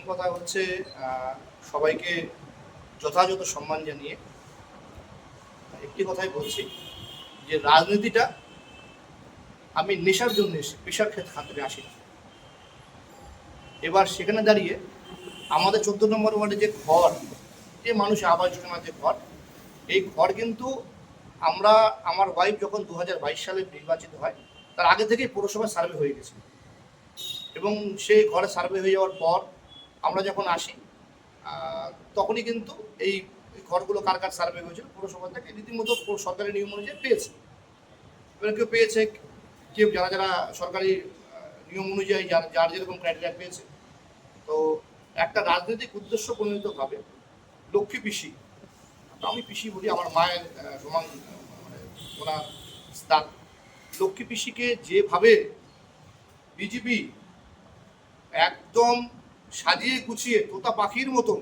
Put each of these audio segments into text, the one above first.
কথা হচ্ছে সবাইকে যথাযথ সম্মান জানিয়ে একটি কথাই বলছি যে রাজনীতিটা আমি নেশার জন্য এসে পেশার খাতিরে আসি না। এবার সেখানে দাঁড়িয়ে আমাদের 14 নম্বর ওয়ার্ডে যে ঘর, যে মানুষের আবাস যোজনার যে ঘর, এই ঘর কিন্তু আমার ওয়াইফ যখন 2022 সালে নির্বাচিত হয় তার আগে থেকেই পৌরসভায় সার্ভে হয়ে গেছে এবং সেই ঘরে সার্ভে হয়ে যাওয়ার পর আমরা যখন আসি তখনই কিন্তু এই ঘরগুলো কার কার সার্ভে হয়েছিল পৌরসভা থেকে রীতিমতো সরকারি নিয়ম অনুযায়ী পেয়েছে। এবার কেউ পেয়েছে, কেউ যারা যারা সরকারি নিয়ম অনুযায়ী যার যেরকম ক্রাইটেরিয়া পেয়েছে। তো একটা রাজনৈতিক উদ্দেশ্য প্রণোদিতভাবে লক্ষ্মী পিসি, আমি পিসি বলি, আমার মায়ের সমান মানে ওনার স্থান, লক্ষ্মী পিসিকে যেভাবে বিজেপি একদম সাজিয়ে গুছিয়ে তোতা পাখির মতন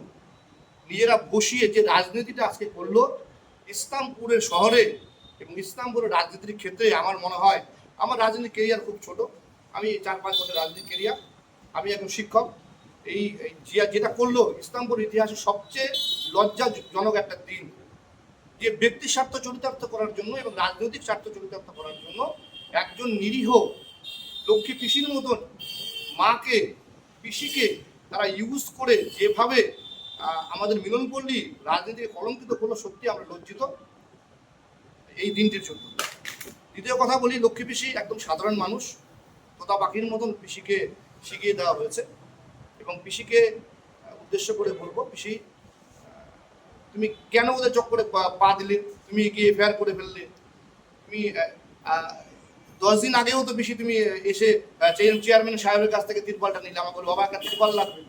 নিজেরা বসিয়ে যে রাজনীতিটা আজকে করলো ইসলামপুরের শহরে এবং ইসলামপুরের রাজনীতির ক্ষেত্রে, আমার মনে হয় আমার রাজনীতি কেরিয়ার খুব ছোট, আমি 4-5 বছর রাজনীতি কেরিয়ার, আমি একজন শিক্ষক। এই যেটা করলো ইসলামপুর ইতিহাসে সবচেয়ে লজ্জাজনক একটা দিন, যে ব্যক্তি স্বার্থ চরিতার্থ করার জন্য এবং রাজনৈতিক স্বার্থ চরিতার্থ করার জন্য একজন নিরীহ লক্ষ্মী পিসির মতন মাকে, পিসিকে তারা ইউজ করে যেভাবে আমাদের মিলনপল্লী রাজনীতিকে কলঙ্কিত করলো, সত্যি আমরা লজ্জিত এই দিনটির জন্য। দ্বিতীয় কথা বলি, লক্ষ্মী পিসি একদম সাধারণ মানুষ, তোতা পাখির মতন পিসিকে শিখিয়ে দেওয়া হয়েছে এবং পিসিকে উদ্দেশ্য করে বলবো, পিসি তুমি কেন ওদের চক্করে পা দিলে, তুমি কি এফআইআর করে ফেললে, তুমি 10 দিন আগেও তো পিসি তুমি এসে চেয়ারম্যান সাহেবের কাছ থেকে তিরপালটা নিলে, আমাকে বলো বাবা একটা তিরপাল লাগবে।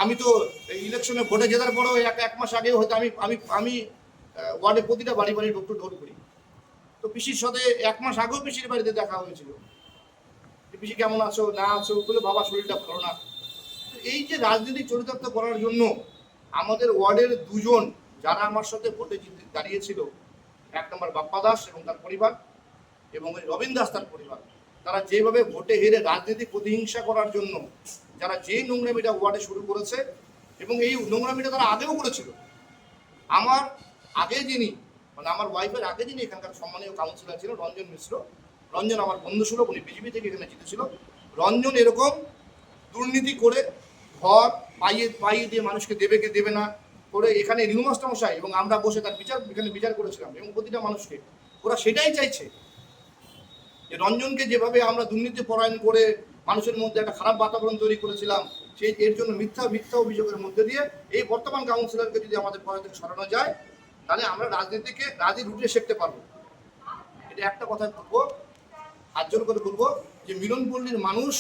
আমি তো ইলেকশনে ভোটে জেতার পরও এক মাস আগেও হয়তো আমি ওয়ার্ডে প্রতিটা বাড়ি বাড়ি ডোর করি। তো পিসির সাথে 1 মাস আগেও পিসির বাড়িতে দেখা হয়েছিল, পিসি কেমন আছো না আছো বলে, বাবা শরীরটা ভালো না। এই যে রাজনীতিক চরিতার্থ করার জন্য আমাদের ওয়ার্ডের দুজন যারা আমার সাথে ভোটে দাঁড়িয়েছিল, 1 নম্বর বাপ্পা দাস এবং তার পরিবার এবং রবীন দাস তার পরিবার, তারা যেভাবে ভোটে হেরে রাজনীতিক প্রতিহিংসা করার জন্য যারা যে নোংরামিটা ওয়ার্ডে শুরু করেছে, এবং এই নোংরামিটা তারা আগেও করেছিল। আমার আগে যিনি মানে আমার ওয়াইফের আগে যিনি এখানকার সম্মানীয় কাউন্সিলর ছিল রঞ্জন মিশ্র, রঞ্জন আমার বন্ধু ছিল, উনি বিজেপি থেকে এখানে জিতেছিল। রঞ্জন এরকম দুর্নীতি করে ঘর পাইয়ে দিয়ে মানুষকে দেবে কে দেবে না করে এখানে রিনু মাস্টার মশাই এবং আমরা বসে তার এখানে বিচার করেছিলাম এবং প্রতিটা মানুষকে ওরা সেটাই চাইছে যে রঞ্জনকে যেভাবে আমরা দুর্নীতি পরায়ণ করে মানুষের মধ্যে একটা খারাপ বাতাবরণ তৈরি করেছিলাম, সেই এর জন্য মিথ্যা অভিযোগের মধ্যে দিয়ে এই বর্তমান কাউন্সিলরকে যদি আমাদের পড়া থেকে সরানো যায়, তাহলে আমরা রাজনীতিকে রুটে শিখতে পারবো। এটা একটা কথা বলবো, হাত জোর করে বলবো যে মিলনপল্লীর মানুষ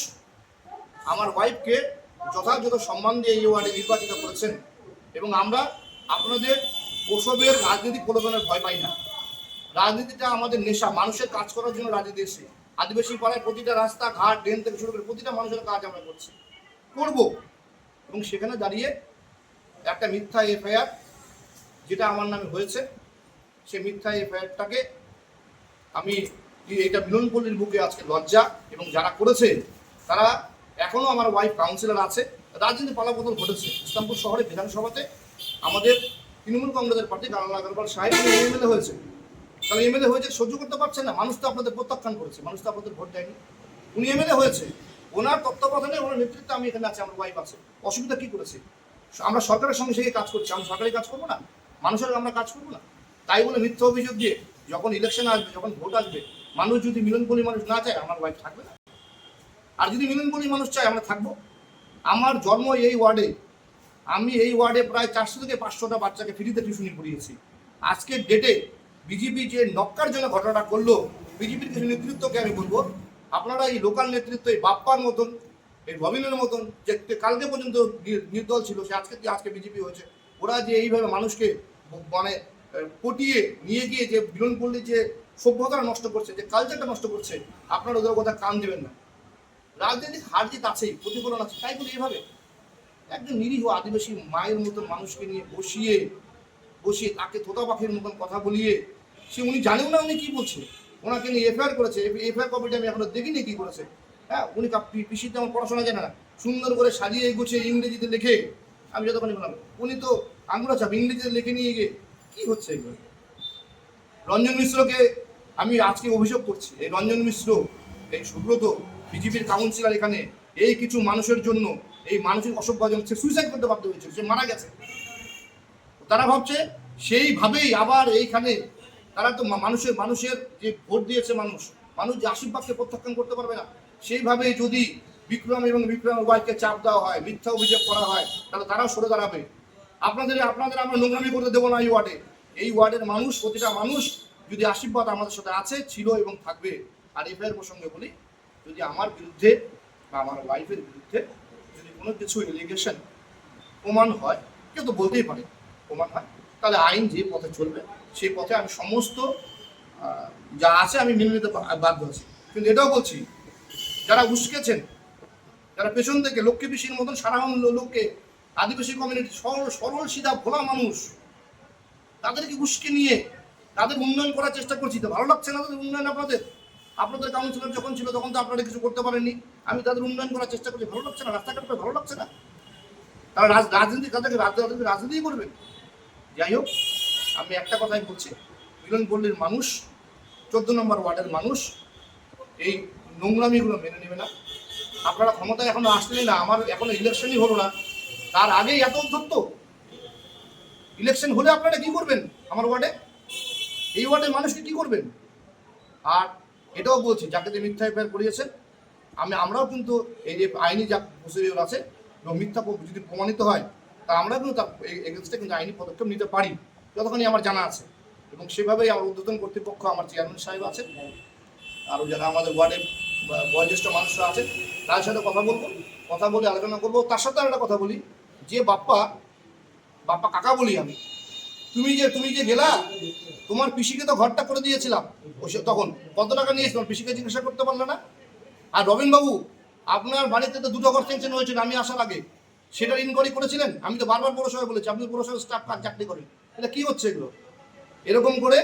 আমার ওয়াইফকে যথাযথ সম্মান দিয়ে এই ওয়ার্ডে নির্বাচিত করেছেন এবং আমরা আপনাদের ওসবের রাজনৈতিক প্রলোভনের ভয় পাই না। রাজনীতিটা আমাদের নেশা, মানুষের কাজ করার জন্য রাজনীতি এসেছে। আদিবাসী পাড়ায় প্রতিটা রাস্তা ঘাট ড্রেন থেকে শুরু করে প্রতিটা মানুষের কাজ আমরা করব এবং সেখানে দাঁড়িয়ে একটা মিথ্যা এফআইআর যেটা আমার নামে হয়েছে, সে মিথ্যা এফআইআরটাকে আমি এটা মিলনপল্লীর বুকে আজকে লজ্জা, এবং যারা করেছে তারা এখনো আমার ওয়াইফ কাউন্সিলর আছে। রাজনীতি পালাবদল ঘটেছে ইসলামপুর শহরে বিধানসভাতে, আমাদের তৃণমূল কংগ্রেসের প্রার্থী কানাল আগরওয়াল সাহেব এমএলএ হয়েছে। তাহলে এমএলএ হয়েছে সহ্য করতে পারছে না, মানুষ তো আপনাদের প্রত্যাখ্যান করেছে, মানুষ তো আপনাদের ভোট দেয়নি, উনি এমএলএ হয়েছে, ওনার তত্ত্বাবধানে ওনার নেতৃত্বে আমি এখানে আছি, আমার ওয়াইফ আছে, অসুবিধা কি করেছে? আমরা সরকারের সঙ্গে সঙ্গে কাজ করছি, আমরা সরকারি কাজ করবো না, মানুষের আমরা কাজ করবো না? তাই বলে মিথ্যা অভিযোগ দিয়ে যখন ইলেকশন আসবে, যখন ভোট আসবে, মানুষ যদি মিলনপল্লী মানুষ না চায়, আমার ওয়াইফ থাকবে না। আর যদি মিলনপল্লী মানুষ চায়, আমরা থাকবো। আমার জন্ম এই ওয়ার্ডে, আমি এই ওয়ার্ডে প্রায় 400 থেকে 500টা বাচ্চাকে ফ্রিতে টিউশনি পড়িয়েছি। আজকের ডেটে বিজেপি যে নক্কার জন্য ঘটনাটা করলো, বিজেপির কিছু নেতৃত্বকে আমি বলবো, আপনারা এই লোকাল নেতৃত্ব, এই বাপ্পার মতন, এই রবিনের মতন, যে কালকে পর্যন্ত নির্দল ছিল, সে আজকে বিজেপি হয়েছে, ওরা যে এইভাবে মানুষকে মানে পটিয়ে নিয়ে গিয়ে যে মিলনপল্লীর যে সভ্যতা নষ্ট করছে, যে কালচারটা নষ্ট করছে, আপনারা ওদের কথা কান দেবেন না। রাজনৈতিক হার জিত আছেই, প্রতিফলন আছে, তাই বলে এইভাবে একজন নিরীহ আদিবাসী মায়ের মতন মানুষকে নিয়ে বসিয়ে তাকে তোতা পাখির মতন কথা বলিয়ে, উনি জানেও না উনি কি বলছে, ওনাকে নিয়ে এফআইআর করেছে। এফআইআর কপিটা আমি এখনো দেখিনি কি করেছে। হ্যাঁ, উনি পিসিতে আমার পড়াশোনা জানে না, সুন্দর করে সাজিয়ে গুছিয়ে ইংরেজিতে লিখে, আমি যতক্ষণ বললাম উনি তো আঙুলা চাপ ইংরেজিতে লিখে নিয়ে গিয়ে কি হচ্ছে এগুলো। রঞ্জন মিশ্রকে আমি আজকে অভিযোগ করছি, এই রঞ্জন মিশ্র, এই সুব্রত, বিজেপির কাউন্সিলর, এখানে এই কিছু মানুষের জন্য এই মানসিক অসভ্য জন্য সে সুইসাইড করতে বাধ্য হয়েছিল, সে মারা গেছে। তারা ভাবছে সেইভাবেই আবার এইখানে তারা তো মানুষের যে ভোট দিয়েছে মানুষ যে আশীর্বাদকে প্রত্যাখ্যান করতে পারবে না, সেইভাবেই যদি বিক্রম এবং বিক্রমের ওয়াইফকে চাপ দেওয়া হয়, মিথ্যা অভিযোগ করা হয়, তাহলে তারাও সরে দাঁড়াবে। আপনাদের আমরা নোংরামি করতে দেবো না। এই ওয়ার্ডের মানুষ, প্রতিটা মানুষ যদি আশীর্বাদ আমাদের সাথে আছে, ছিল এবং থাকবে। আর এফআইআর প্রসঙ্গে বলি, যদি আমার বিরুদ্ধে বা আমার ওয়াইফের বিরুদ্ধে যদি কোনো কিছু এলিগেশন প্রমাণ হয়, কেউ তো বলতেই পারে প্রমাণ হয়, তাহলে আইন যে পথে চলবে সেই পথে আমি সমস্ত যা আছে আমি মেনে নিতে বাধ্য আছি। কিন্তু এটাও বলছি, যারা উস্কেছেন, যারা পেছন থেকে লক্ষ্মী পিসির মতন সাধারণ লোককে, আদিবাসী কমিউনিটি সরল সিধা ভোলা মানুষ, তাদেরকে উস্কে নিয়ে তাদের উন্নয়ন করার চেষ্টা করছি। তো ভালো লাগছে না তাদের উন্নয়ন? আপনাদের কাউন্সিলর যখন ছিল তখন তো আপনারা কিছু করতে পারেননি। আমি তাদের উন্নয়ন করার চেষ্টা করছি, ভালো লাগছে না? রাস্তাঘাট ভালো লাগছে না? তারা রাজনীতি তাদেরকে রাজনীতি করবেন। যাই হোক, আমি একটা কথাই বলছি, মিলনপল্লীর মানুষ, 14 নম্বর ওয়ার্ডের মানুষ এই নোংরামিগুলো মেনে নেবে না। আপনারা ক্ষমতায় এখনো আসলেই না, আমার এখনো ইলেকশনই হলো না, তার আগেই এত উদ্ধত্ত। ইলেকশন হলে আপনারা কি করবেন? আমার ওয়ার্ডে, এই ওয়ার্ডের মানুষকে কি করবেন? আর এটাও বলছি, যাকে যে মিথ্যা এফআইআর করিয়েছেন, আমরাও কিন্তু এই যে আইনি যা প্রসিডিওর আছে এবং মিথ্যা যদি প্রমাণিত হয়, তা আমরা কিন্তু তার এগেনস্টে কিন্তু আইনি পদক্ষেপ নিতে পারি, যতখানি আমার জানা আছে। এবং সেভাবেই আমার ঊর্ধ্বতন কর্তৃপক্ষ, আমার চেয়ারম্যান সাহেব আছেন, আরও যারা আমাদের ওয়ার্ডের বয়োজ্যেষ্ঠ মানুষরা আছেন, তাদের সাথে কথা বলে আলোচনা করবো। তার সাথে একটা কথা বলি, যে বাপ্পা কাকা বলি আমি, তুমি যে গেলা, তোমার পিসিকে তো ঘরটা করে দিয়েছিলাম, তখন কত টাকা নিয়েছিল পিসিকে জিজ্ঞাসা করতে পারলে না? আর রবিনবাবু, আপনার বাড়িতে তো 2টো ঘর স্যাংশন হয়েছিল আমি আসার আগে, সেটার ইনকোয়ারি করেছিলেন? আমি তো বারবার পৌরসভায় বলেছি, আপনি পৌরসভার স্টাফ চাকরি করেন, এটা কি হচ্ছে এগুলো? এরকম করে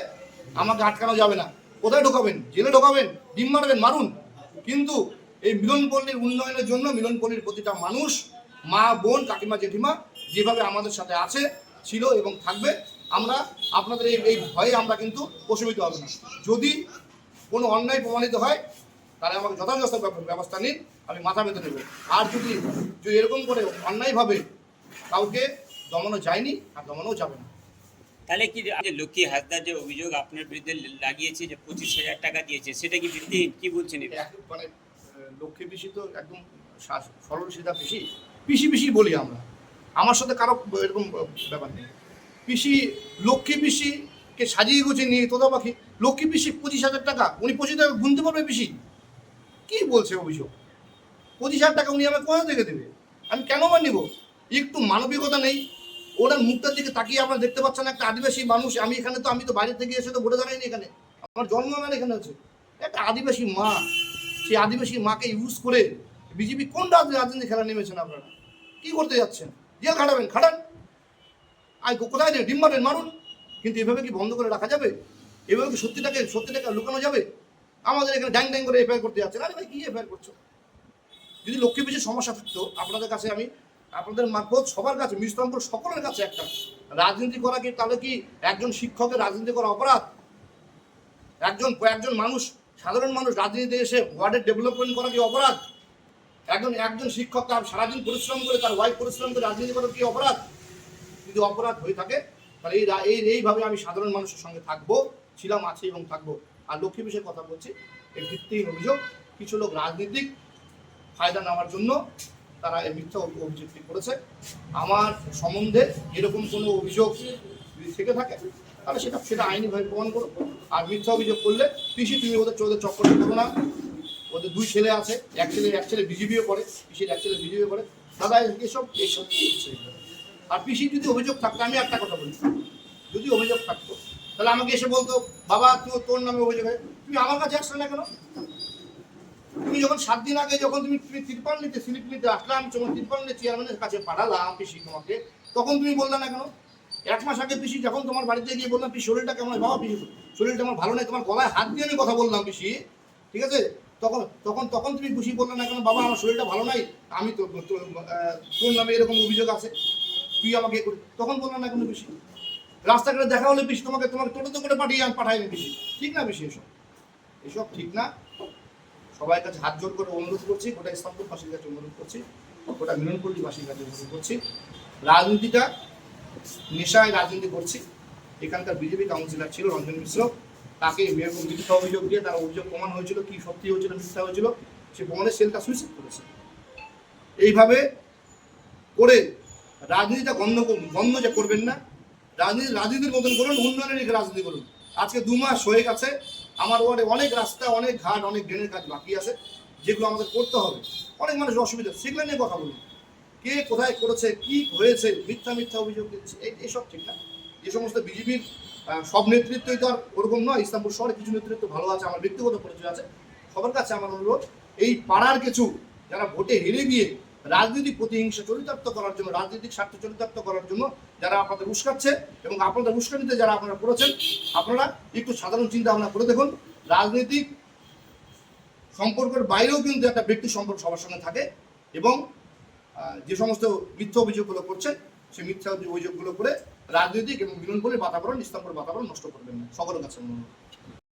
আমাকে আটকানো যাবে না। কোথায় ঢোকাবেন? জেলে ঢোকাবেন, ডিম মারবেন, মারুন, কিন্তু এই মিলনপল্লীর উন্নয়নের জন্য মিলনপল্লীর প্রতিটা মানুষ, মা, বোন, কাকিমা, জেঠিমা যেভাবে আমাদের সাথে আছে, ছিল এবং থাকবে, আমরা আপনাদের এই ভয়ে আমরা কিন্তু প্রশমিত হবে না। যদি কোনো অন্যায় প্রমাণিত হয়, তাহলে আমাকে যথাযথ ব্যবস্থা নিন, আমি মাথা পেতে নেব। আর যদি এরকম করে অন্যায়ভাবে কাউকে দমানো যায়নি, আর দমানো যাবে না। তাহলে কি লক্ষ্মী হাসদার যে অভিযোগ আপনার বিরুদ্ধে লাগিয়েছে যে 25,000 টাকা দিয়েছে, সেটা কি ভিত্তিহীন? কি বলছেন? মানে লক্ষ্মী পিসি তো একদম সরল সিধা পিসি বলি আমরা, আমার সাথে কারো এরকম ব্যাপার নেই। লক্ষ্মী পিসিকে সাজিয়ে গুছিয়ে নিয়ে তোদা পাখি, লক্ষ্মী পিসি 25,000 টাকা, উনি 25 টাকা গুনতে পারবে? পিসি কি বলছে অভিযোগ? 25,000 টাকা উনি আমাকে কোথা থেকে দেবে? আমি কেন নিব? একটু মানবিকতা নেই? ওনার মুখটার দিকে তাকিয়ে আপনারা দেখতে পাচ্ছেন, একটা আদিবাসী মানুষ, আমি তো বাইরে থেকে এসে তো ভোটে দাঁড়াইনি, এখানে আমার জন্ম এখানে হচ্ছে, একটা আদিবাসী মা, সেই আদিবাসী মাকে ইউজ করে বিজেপি কোন রাজনীতি খেলা নেমেছেন? আপনারা কি করতে যাচ্ছেন? জেল খাটান, আর কোথায় ডিম মারবেন, মারুন, কিন্তু এভাবে কি বন্ধ করে রাখা যাবে? এভাবে কি সত্যিটাকে লুকানো যাবে? আমাদের এখানে ড্যাং করে এফআইআর করতে যাচ্ছেন। আরে ভাই, কি এফআইআর করছো? যদি লক্ষ্মী পিসির সমস্যা থাকতো, আপনাদের কাছে আমি, আপনাদের মারফত সবার কাছে, মিশ্রমপুর সকলের কাছে একটা, রাজনীতি করা কি তাহলে কি একজন শিক্ষকের রাজনীতি করা অপরাধ? একজন মানুষ, সাধারণ মানুষ রাজনীতিতে এসে ওয়ার্ডের ডেভেলপমেন্ট করা কি অপরাধ? একজন শিক্ষক তার সারাদিন পরিশ্রম করে, তার ওয়াইফ পরিশ্রম করে রাজনীতি করা কি অপরাধ? যদি অপরাধ হয়ে থাকে, তাহলে এইভাবে আমি সাধারণ মানুষের সঙ্গে থাকবো, ছিলাম, আছি এবং থাকবো। আর লক্ষ্মী পিসির কথা বলছি, এই ভিত্তিহীন অভিযোগ। কিছু লোক রাজনীতিক ফায়দা নেওয়ার জন্য তারা এই মিথ্যা অভিযোগটি করেছে। আমার সম্বন্ধে এরকম কোনো অভিযোগ যদি থেকে থাকে, তাহলে সেটা আইনিভাবে প্রমাণ করো। আর মিথ্যা অভিযোগ করলে পিসি, তুমি ওদের চক্করে করো না। ওদের 2 ছেলে আছে, এক ছেলে বিজেপিও করে, পিসির এক ছেলে বিজেপিও করে। দাদা এইসব কি হচ্ছে? আর পিসি যদি অভিযোগ থাকতো, আমি একটা কথা বলি, যদি অভিযোগ থাকতো তাহলে আমাকে এসে বলতো, বাবা তোর নামে অভিযোগ হয়, তুমি আমার কাছে আসলে না কেন? তুমি যখন 7 দিন আগে যখন তুমি তিরপাল নিতে, স্লিপ নিতে আসলে, আমি যখন তিরপাল নিয়ে চেয়ারম্যানের কাছে পাঠালাম পিসি তোমাকে, তখন তুমি বললে না কেন? 1 মাস আগে পিসি যখন তোমার বাড়িতে গিয়ে বললাম, পিসি শরীরটা কেমন? বাবা পিসি শরীরটা আমার ভালো নেই, তোমার গলায় হাত দিয়ে আমি কথা বললাম পিসি, ঠিক আছে? তখন তখন তখন তুমি খুশি বললে না কেন, বাবা আমার শরীরটা ভালো নাই, আমি তো তোর নামে এরকম অভিযোগ আছে, তুই আমাকে এ করি, তখন বললে না কেন বেশি? রাস্তাঘাটে দেখা হলে বেশি তোমাকে টোটোতে করে পাঠাইনি বেশি, ঠিক না বেশি? এসব ঠিক না। সবার কাছে হাত জোর করে অনুরোধ করছি, গোটা ইসলামপুরবাসীর কাছে অনুরোধ করছি, গোটা মিলনপল্লীবাসীর কাছে অনুরোধ করছি, রাজনীতিটা নেশায় রাজনীতি করছি। এখানকার বিজেপি কাউন্সিলর ছিল রঞ্জন মিশ্র, তাকে এরকম মিথ্যা অভিযোগ দিয়ে, তার অভিযোগ প্রমাণ হয়েছিল, কি সত্যি হয়েছিল মিথ্যা হয়েছিল, সে প্রমাণের সেলটা সুইসাইড করেছে। এইভাবে করে রাজনীতিটা বন্ধ যে করবেন না, রাজনীতির মতন করুন, উন্নয়নের রাজনীতি করুন। আজকে 2 মাস হয়ে গেছে, আমার ওয়ার্ডে অনেক রাস্তা, অনেক ঘাট, অনেক ড্রেনের কাজ বাকি আছে, যেগুলো আমাদের করতে হবে। অনেক মানুষের অসুবিধা, সেগুলো নিয়ে কথা বলুন। কে কোথায় করেছে, কি হয়েছে, মিথ্যা অভিযোগ দিচ্ছে, এইসব ঠিক না। যে সমস্ত বিজেপির সব নেতৃত্বই তো আর ওরকম নয়, ইসলামপুর শহরে কিছু নেতৃত্ব ভালো আছে, আমার ব্যক্তিগত পরিচয় আছে। সবার কাছে আমার অনুরোধ, এই পাড়ার কিছু যারা ভোটে হেরে গিয়ে রাজনৈতিক প্রতিহিংসা চরিতার্থ করার জন্য, রাজনৈতিক স্বার্থ চরিতার্থ করার জন্য যারা আপনাদের উস্কাচ্ছে, এবং আপনাদের উস্কানিতে যারা আপনারা করেছেন, আপনারা একটু সাধারণ চিন্তা ভাবনা করে দেখুন। রাজনৈতিক সম্পর্কের বাইরেও কিন্তু একটা ব্যক্তি সম্পর্ক সবার সঙ্গে থাকে, এবং যে সমস্ত মিথ্যা অভিযোগগুলো করছেন, সেই মিথ্যা অভিযোগগুলো করে রাজনৈতিক এবং মিলনপল্লীর বাতাবরণ, ইসলামপুর বাতাবরণ নষ্ট করবেন না। সকলের কাছে অনুরোধ।